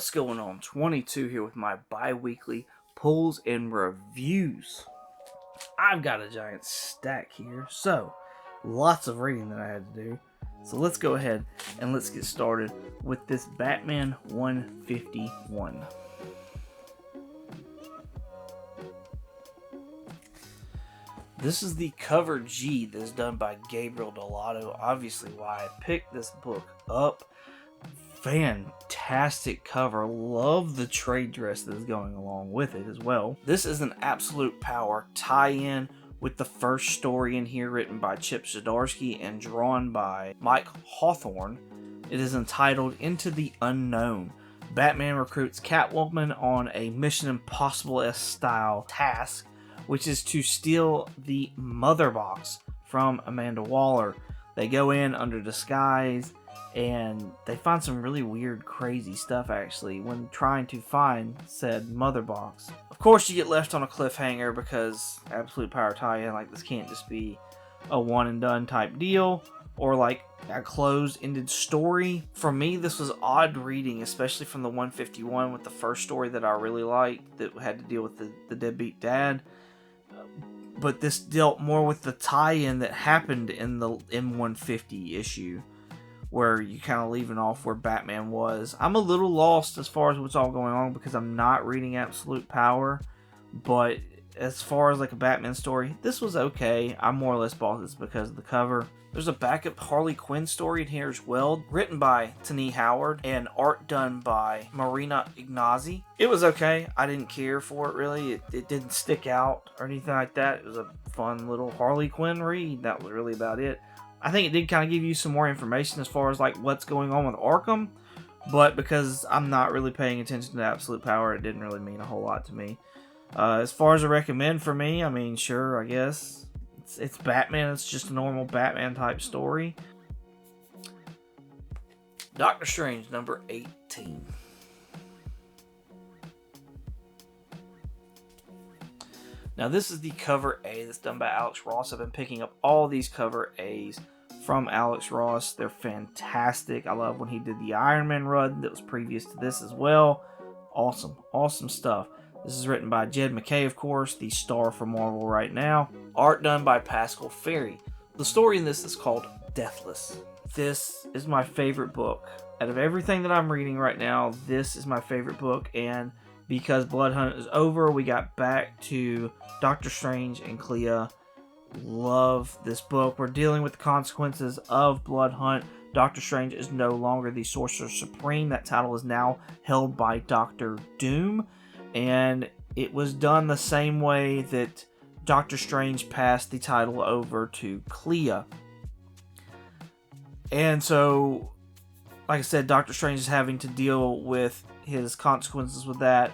What's going on? 22 here with my bi-weekly pulls and reviews. I've got a giant stack here, so lots of reading that I had to do. So let's go ahead and let's get started with this Batman 151. This is the cover G that is done by Gabriel Delato. Obviously why I picked this book up. Fantastic cover. Love the trade dress that is going along with it as well. This is an Absolute Power tie-in with the first story in here, written by Chip Zdarsky and drawn by Mike Hawthorne. It is entitled Into the Unknown. Batman recruits Catwoman on a Mission Impossible-esque style task, which is to steal the Mother Box from Amanda Waller. They go in under disguise, and they find some really weird, crazy stuff, actually, when trying to find said Mother Box. Of course, you get left on a cliffhanger because Absolute Power tie-in, like, this can't just be a one-and-done type deal, or, like, a closed-ended story. For me, this was odd reading, especially from the 151 with the first story that I really liked that had to deal with the deadbeat dad. But this dealt more with the tie-in that happened in the M150 issue, where you kind of leaving off where Batman was. I'm a little lost as far as what's all going on because I'm not reading Absolute Power, but as far as like a Batman story, this was okay. I more or less bought this because of the cover. There's a backup Harley Quinn story in here as well, written by Tani Howard and art done by Marina Ignazzi. It was okay. I didn't care for it really. It didn't stick out or anything like that. It was a fun little Harley Quinn read. That was really about it. I think it did kind of give you some more information as far as like what's going on with Arkham, but because I'm not really paying attention to Absolute Power, it didn't really mean a whole lot to me. As far as a recommend for me, I mean, sure, I guess. It's Batman. It's just a normal Batman type story. Doctor Strange, number 18. Now this is the cover A that's done by Alex Ross. I've been picking up all these cover A's from Alex Ross. They're fantastic. I love when he did the Iron Man run that was previous to this as well. Awesome, awesome stuff. This is written by Jed MacKay, of course, the star for Marvel right now. Art done by Pascal Ferry. The story in this is called Deathless. This is my favorite book. Out of everything that I'm reading right now, this is my favorite book, and because Blood Hunt is over, we got back to Doctor Strange and Clea. Love this book. We're dealing with the consequences of Blood Hunt. Doctor Strange is no longer the Sorcerer Supreme. That title is now held by Doctor Doom. And it was done the same way that Doctor Strange passed the title over to Clea. And so, like I said, Doctor Strange is having to deal with his consequences with that,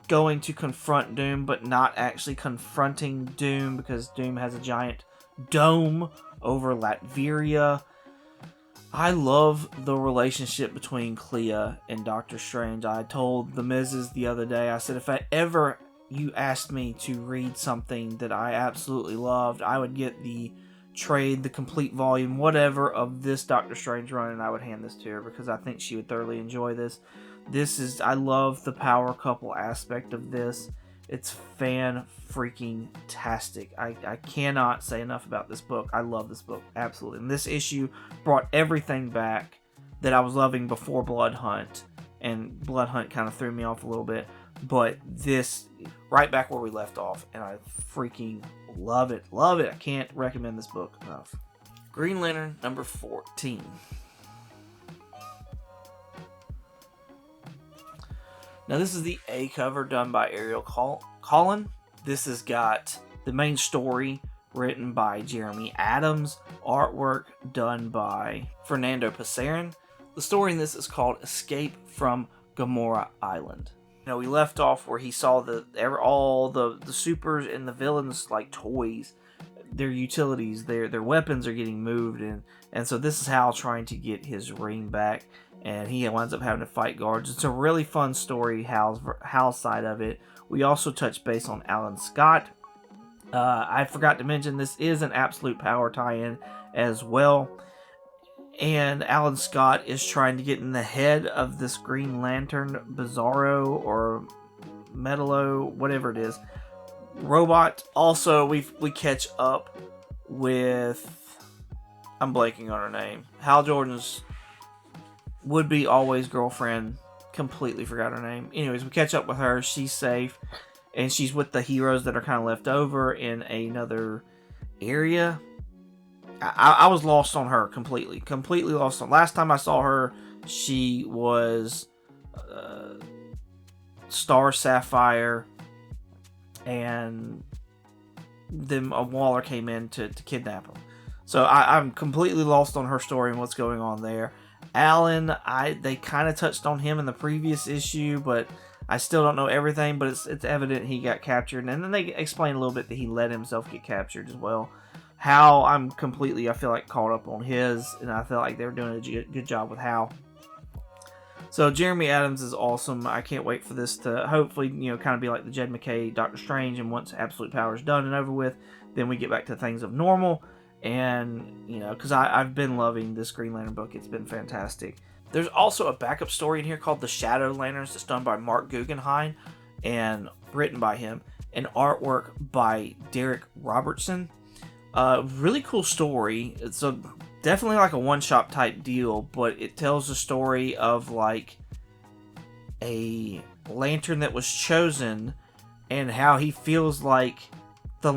going to confront Doom, but not actually confronting Doom because Doom has a giant dome over Latveria. I love the relationship between Clea and Doctor Strange. I told the Mrs. the other day, I said, if you asked me to read something that I absolutely loved, I would get the trade, the complete volume, whatever, of this Doctor Strange run, and I would hand this to her because I think she would thoroughly enjoy this. I love the power couple aspect of this. It's fan-freaking-tastic. I cannot say enough about this book. I love this book, absolutely. And this issue brought everything back that I was loving before Blood Hunt. And Blood Hunt kind of threw me off a little bit. But this, right back where we left off. And I freaking love it. Love it. I can't recommend this book enough. Green Lantern, number 14. Now this is the A cover done by Ariel Collin. This has got the main story written by Jeremy Adams, artwork done by Fernando Pasarin. The story in this is called Escape from Gamora Island. We left off where he saw all the supers and the villains like toys, their utilities, their weapons are getting moved, and so this is Hal trying to get his ring back. And he winds up having to fight guards. It's a really fun story, Hal's side of it. We also touch base on Alan Scott. I forgot to mention this is an Absolute Power tie-in as well. and Alan Scott is trying to get in the head of this Green Lantern Bizarro or Metalo, whatever it is, robot. Also, we catch up with, I'm blanking on her name, Hal Jordan's would-be always girlfriend. Completely forgot her name. Anyways, we catch up with her. She's safe, and she's with the heroes that are kind of left over in another area. I was lost on her completely lost on. Last time I saw her, she was Star Sapphire, and then a Waller came in to kidnap him. So I'm completely lost on her story and what's going on there. Alan, they kind of touched on him in the previous issue, but I still don't know everything. But it's evident he got captured, and then they explain a little bit that he let himself get captured as well. Hal, I feel like caught up on his, and I feel like they were doing a good job with Hal. So Jeremy Adams is awesome. I can't wait for this to hopefully, kind of be like the Jed McKay Doctor Strange, and once Absolute Power is done and over with, then we get back to things of normal. And, because I've been loving this Green Lantern book. It's been fantastic. There's also a backup story in here called The Shadow Lanterns that's done by Mark Guggenheim and written by him, and artwork by Derek Robertson. Really cool story. It's definitely like a one-shot type deal, but it tells the story of like a lantern that was chosen and how he feels like the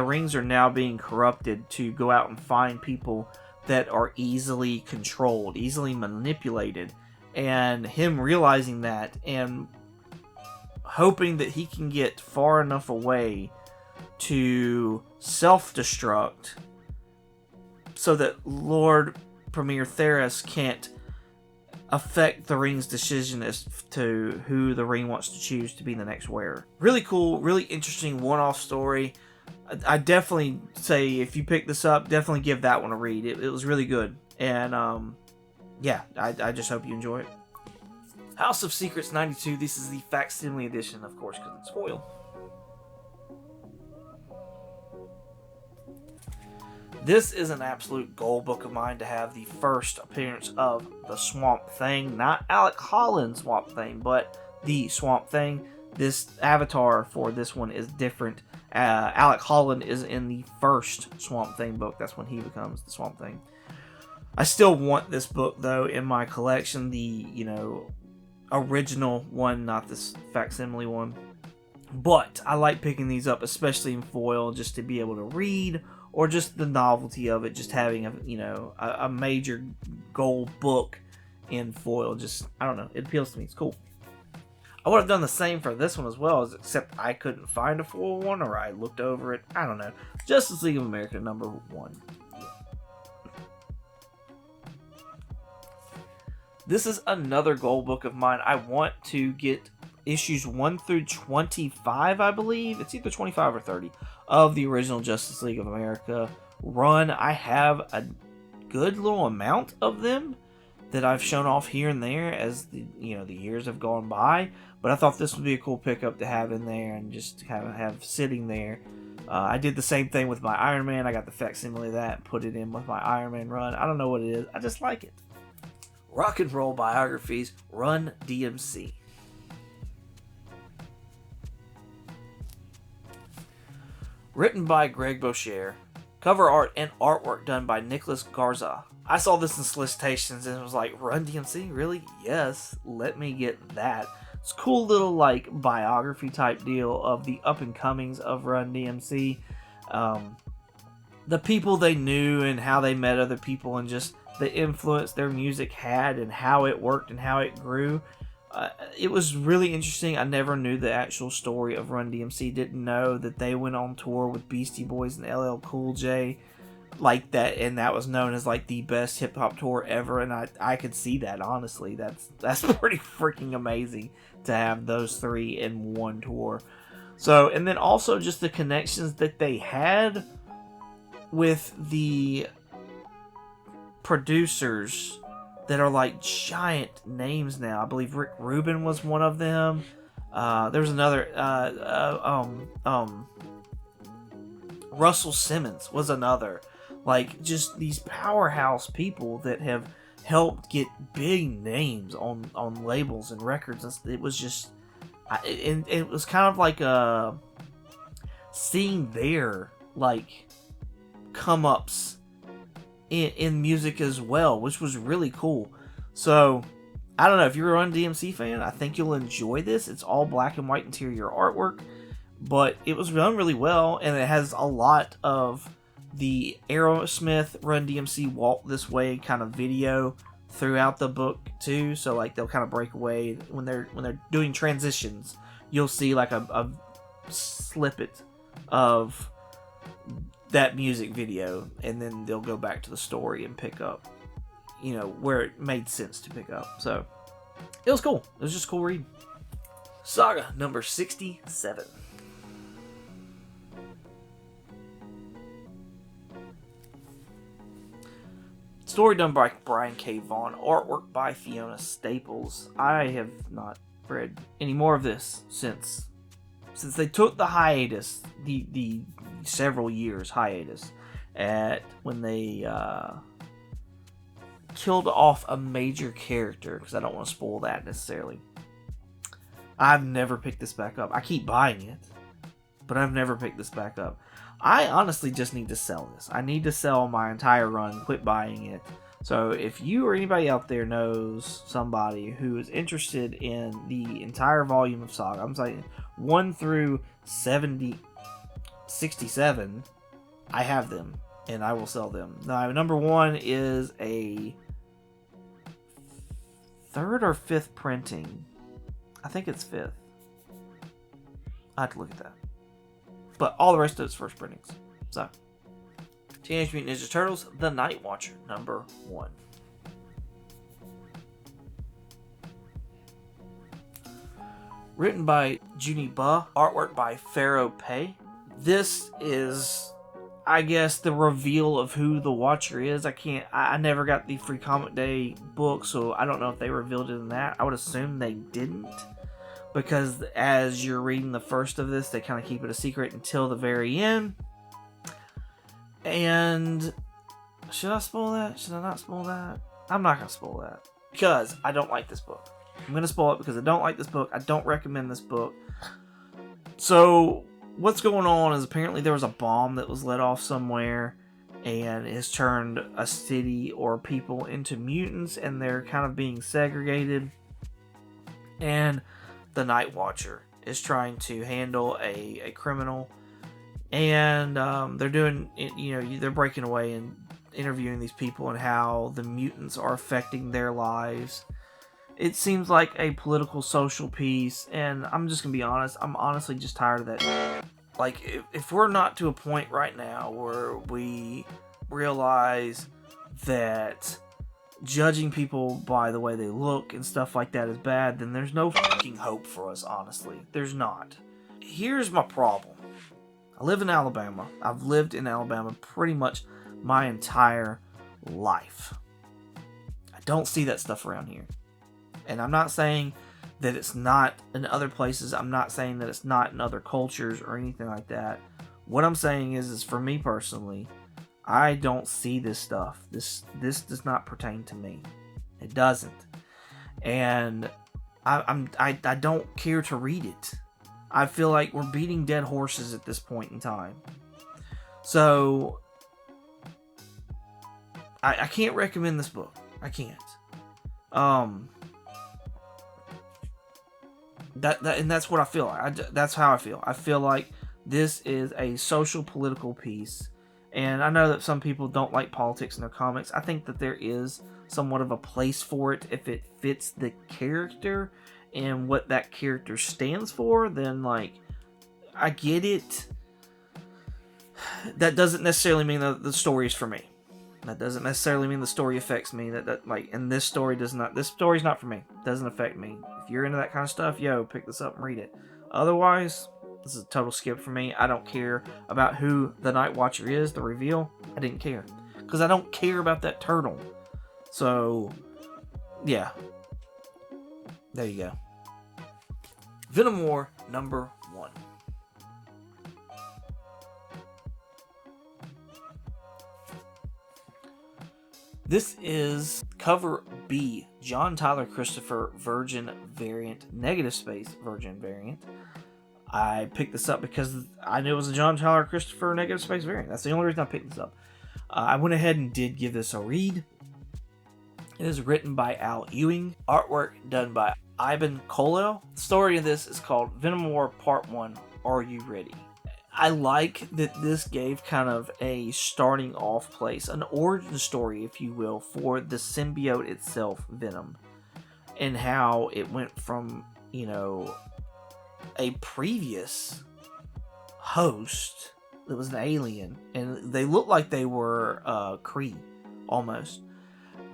rings are now being corrupted to go out and find people that are easily controlled, easily manipulated, and him realizing that and hoping that he can get far enough away to self-destruct so that Lord Premier Theros can't affect the ring's decision as to who the ring wants to choose to be the next wearer. Really cool, really interesting one-off story. I definitely say if you pick this up, definitely give that one a read. It was really good. And I just hope you enjoy it. House of Secrets 92. This is the facsimile edition, of course, because it's foil. This is an absolute goal book of mine to have the first appearance of the Swamp Thing. Not Alec Holland's Swamp Thing, but the Swamp Thing. This avatar for this one is different. Alec Holland is in the first Swamp Thing book. That's when he becomes the Swamp Thing. I still want this book, though, in my collection. The, original one, not this facsimile one. But I like picking these up, especially in foil, just to be able to read, or just the novelty of it, just having a major gold book in foil. Just, I don't know, it appeals to me. It's cool. I would have done the same for this one as well, except I couldn't find a foil one, or I looked over it. I don't know. Justice League of America #1. This is another goal book of mine. I want to get issues 1 through 25, I believe. It's either 25 or 30 of the original Justice League of America run. I have a good little amount of them that I've shown off here and there as the years have gone by. But I thought this would be a cool pickup to have in there and just kind of have sitting there. I did the same thing with my Iron Man. I got the facsimile of that and put it in with my Iron Man run. I don't know what it is. I just like it. Rock and Roll Biographies, Run DMC. Written by Greg Boucher. Cover art and artwork done by Nicholas Garza. I saw this in solicitations and it was like, Run DMC? Really? Yes, let me get that. It's a cool little biography type deal of the up and comings of Run DMC. The people they knew and how they met other people and just the influence their music had and how it worked and how it grew. It was really interesting. I never knew the actual story of Run DMC. Didn't know that they went on tour with Beastie Boys and LL Cool J like that, and that was known as the best hip hop tour ever. And I could see that, honestly. That's pretty freaking amazing to have those three in one tour. So, and then also just the connections that they had with the producers that are giant names now. I believe Rick Rubin was one of them. There's another Russell Simmons was another. Like, just these powerhouse people that have helped get big names on labels and records. It was just, it was kind of like seeing their, like, come ups in music as well, which was really cool. So I don't know, if you're a Run DMC fan, I think you'll enjoy this. It's all black and white interior artwork, but it was done really well, and it has a lot of the Aerosmith Run DMC Walk This Way kind of video throughout the book too. So like they'll kind of break away when they're doing transitions. You'll see like a snippet of that music video, and then they'll go back to the story and pick up, you know, where it made sense to pick up. So it was cool. It was just a cool read. Saga number 67. Story done by Brian K. Vaughan, artwork by Fiona Staples. I have not read any more of this since they took the hiatus, the several years hiatus, at when they killed off a major character, because I don't want to spoil that necessarily. I've never picked this back up. I keep buying it, but I've never picked this back up. I honestly just need to sell this. I need to sell my entire run, quit buying it. So if you or anybody out there knows somebody who is interested in the entire volume of Saga, I'm saying 1 through 67, I have them, and I will sell them. Now, number 1 is a 3rd or 5th printing. I think it's 5th. I have to look at that. But all the rest of it's first printings. So, Teenage Mutant Ninja Turtles, The Night Watcher, number 1. Written by Junie Ba, artwork by Pharaoh Pei. This is, I guess, the reveal of who the Watcher is. I never got the Free Comic Day book, so I don't know if they revealed it in that. I would assume they didn't, because as you're reading the first of this, they kind of keep it a secret until the very end. And should I spoil that? Should I not spoil that? I'm not going to spoil that, because I don't like this book. I'm going to spoil it because I don't like this book. I don't recommend this book. So what's going on is apparently there was a bomb that was let off somewhere, and has turned a city or people into mutants, and they're kind of being segregated. And the Night Watcher is trying to handle a criminal, and they're doing, you know, they're breaking away and interviewing these people and how the mutants are affecting their lives. It seems like a political social piece, and I'm just gonna be honest, I'm honestly just tired of that. Like, if we're not to a point right now where we realize that judging people by the way they look and stuff like that is bad, then there's no fucking hope for us, honestly. There's not. Here's my problem. I live in Alabama. I've lived in Alabama pretty much my entire life. I don't see that stuff around here. And I'm not saying that it's not in other places. I'm not saying that it's not in other cultures or anything like that. What I'm saying is for me personally, I don't see this stuff. This does not pertain to me. It doesn't. And I don't care to read it. I feel like we're beating dead horses at this point in time. So I can't recommend this book. I can't. And that's what I feel like. That's how I feel. I feel like this is a social political piece. And I know that some people don't like politics in their comics. I think that there is somewhat of a place for it if it fits the character and what that character stands for. Then, like, I get it. That doesn't necessarily mean that the story is for me. That doesn't necessarily mean the story affects me. And this story does not. This story's not for me. It doesn't affect me. If you're into that kind of stuff, yo, pick this up and read it. Otherwise, this is a total skip for me. I don't care about who the Night Watcher is, the reveal. I didn't care. Because I don't care about that turtle. So, yeah. There you go. Venom War number 1. This is cover B, John Tyler Christopher Virgin variant, negative space Virgin variant. I picked this up because I knew it was a John Tyler Christopher negative space variant. That's the only reason I picked this up. I went ahead and did give this a read. It is written by Al Ewing, artwork done by Ivan Colwell. The story of this is called Venom War Part 1, Are You Ready? I like that this gave kind of a starting off place, an origin story, if you will, for the symbiote itself, Venom, and how it went from, a previous host that was an alien, and they looked like they were Kree, almost,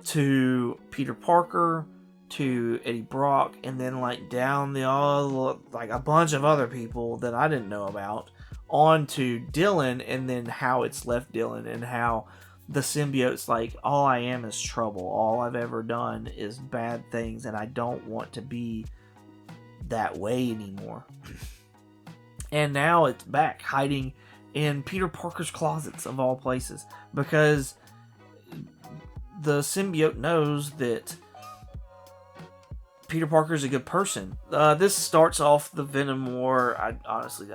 to Peter Parker, to Eddie Brock, and then down the a bunch of other people that I didn't know about, on to Dylan, and then how it's left Dylan, and how the symbiote's all I am is trouble. All I've ever done is bad things, and I don't want to be that way anymore. And now it's back, hiding in Peter Parker's closets, of all places, because the symbiote knows that Peter Parker's a good person. This starts off the Venom War. I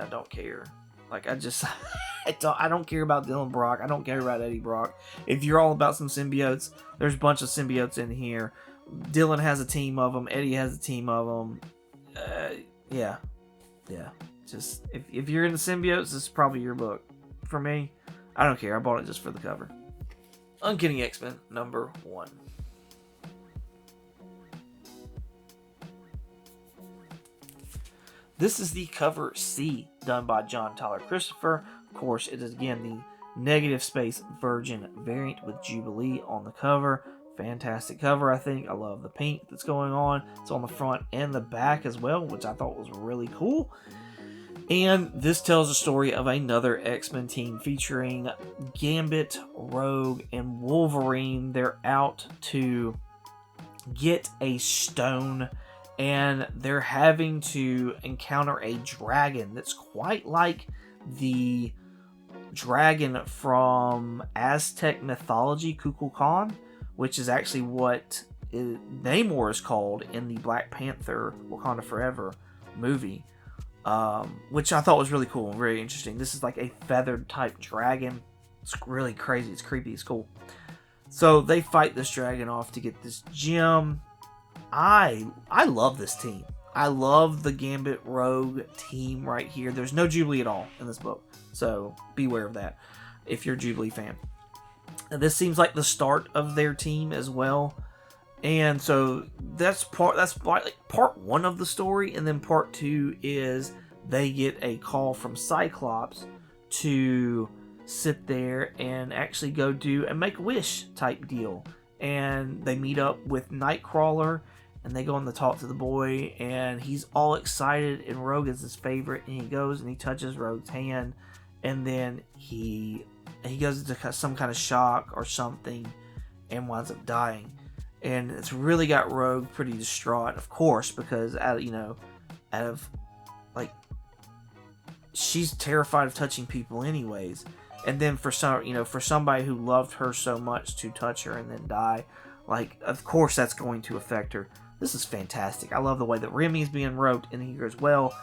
don't care. I don't care about Dylan Brock. I don't care about Eddie Brock. If you're all about some symbiotes, there's a bunch of symbiotes in here. Dylan has a team of them. Eddie has a team of them. Yeah. Just if you're into symbiotes, this is probably your book. For me, I don't care. I bought it just for the cover. Uncanny X-Men number 1. This is the cover C, done by John Tyler Christopher. Of course, it is again the negative space Virgin variant with Jubilee on the cover. Fantastic cover, I think. I love the paint that's going on. It's on the front and the back as well, which I thought was really cool. And this tells the story of another X-Men team featuring Gambit, Rogue, and Wolverine. They're out to get a stone, and they're having to encounter a dragon that's quite like the dragon from Aztec mythology, Kukulkan, which is actually what Namor is called in the Black Panther Wakanda Forever movie, which I thought was really cool and very interesting. This is like a feathered type dragon. It's really crazy. It's creepy. It's cool. So they fight this dragon off to get this gem. I love this team. I love the Gambit Rogue team right here. There's no Jubilee at all in this book, so beware of that if you're a Jubilee fan. And this seems like the start of their team as well, and so that's like part 1 of the story, and then part 2 is they get a call from Cyclops to sit there and actually go do a Make-A-Wish type deal, and they meet up with Nightcrawler. And they go on to talk to the boy, and he's all excited, and Rogue is his favorite, and he goes and he touches Rogue's hand, and then he goes into some kind of shock or something, and winds up dying. And it's really got Rogue pretty distraught, of course, because she's terrified of touching people anyways. And then for somebody who loved her so much to touch her and then die, of course that's going to affect her. This is fantastic. I love the way that Remy is being wrote in here as well.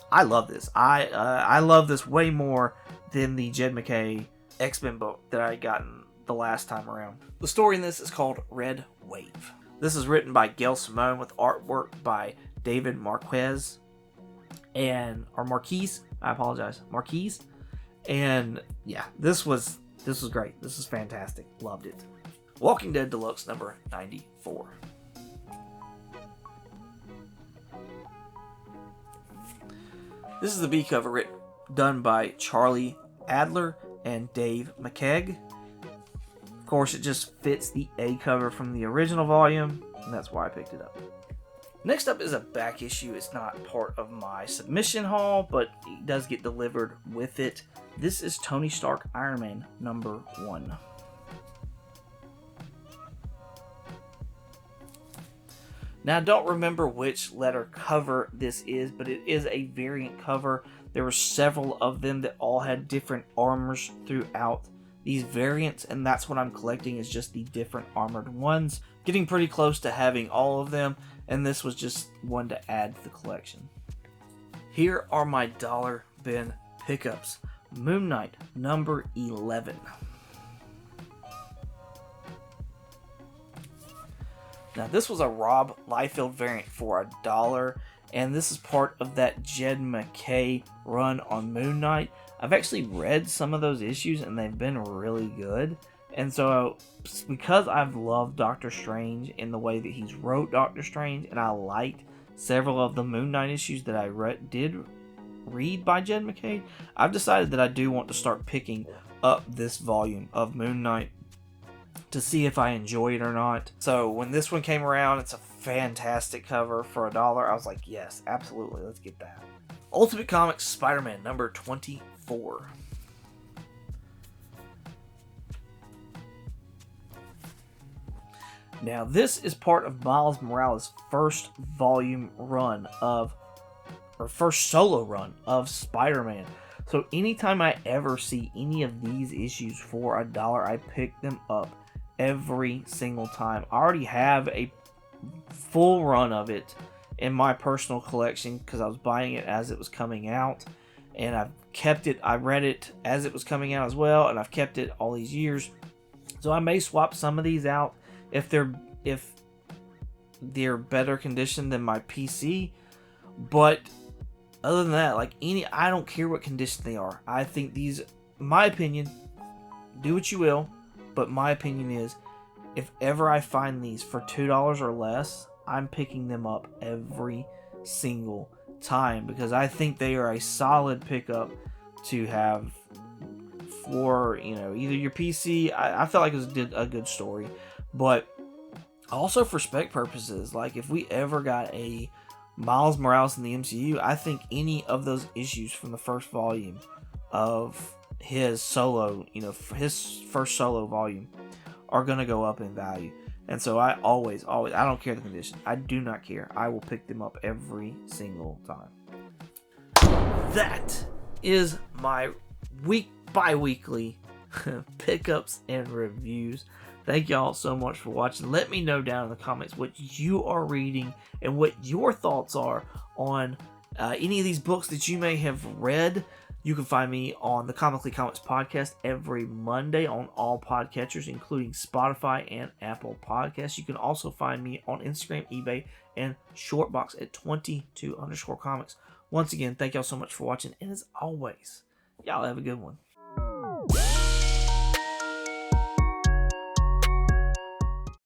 I love this. I love this way more than the Jed MacKay X-Men book that I had gotten the last time around. The story in this is called Red Wave. This is written by Gail Simone with artwork by David Marquez Marquise. I apologize, Marquise. And yeah, this was great. This is fantastic. Loved it. Walking Dead Deluxe number 94. This is the B cover done by Charlie Adler and Dave McKeag. Of course, it just fits the A cover from the original volume, and that's why I picked it up. Next up is a back issue. It's not part of my submission haul, but it does get delivered with it. This is Tony Stark Iron Man number 1. Now, I don't remember which letter cover this is, but it is a variant cover. There were several of them that all had different armors throughout these variants, and that's what I'm collecting, is just the different armored ones. Getting pretty close to having all of them, and this was just one to add to the collection. Here are my dollar bin pickups. Moon Knight, number 11. Now, this was a Rob Liefeld variant for $1, and this is part of that Jed MacKay run on Moon Knight. I've actually read some of those issues, and they've been really good. And so, because I've loved Doctor Strange in the way that he's wrote Doctor Strange, and I liked several of the Moon Knight issues that I did read by Jed MacKay, I've decided that I do want to start picking up this volume of Moon Knight to see if I enjoy it or not. So when this one came around, it's a fantastic cover for $1. I was like, yes, absolutely, let's get that. Ultimate Comics Spider-Man number 24. Now, this is part of Miles Morales' first volume run of, or first solo run of Spider-Man. So anytime I ever see any of these issues for $1, I pick them up every single time. I already have a full run of it in my personal collection because I was buying it as it was coming out, and I've kept it. I read it as it was coming out as well, and I've kept it all these years. So I may swap some of these out if they're better condition than my PC, but other than that, I don't care what condition they are. I think these, my opinion, do what you will, but my opinion is, if ever I find these for $2 or less, I'm picking them up every single time because I think they are a solid pickup to have for, either your PC. I felt like it was a good story, but also for spec purposes. Like, if we ever got a Miles Morales in the MCU, I think any of those issues from the first volume of his solo, his first solo volume, are going to go up in value. And so I always, I don't care the condition. I do not care. I will pick them up every single time. That is my bi-weekly pickups and reviews. Thank y'all so much for watching. Let me know down in the comments what you are reading and what your thoughts are on any of these books that you may have read. You can find me on the Comically Comics podcast every Monday on all podcatchers, including Spotify and Apple Podcasts. You can also find me on Instagram, eBay, and Shortbox at 22_comics. Once again, thank y'all so much for watching, and as always, y'all have a good one.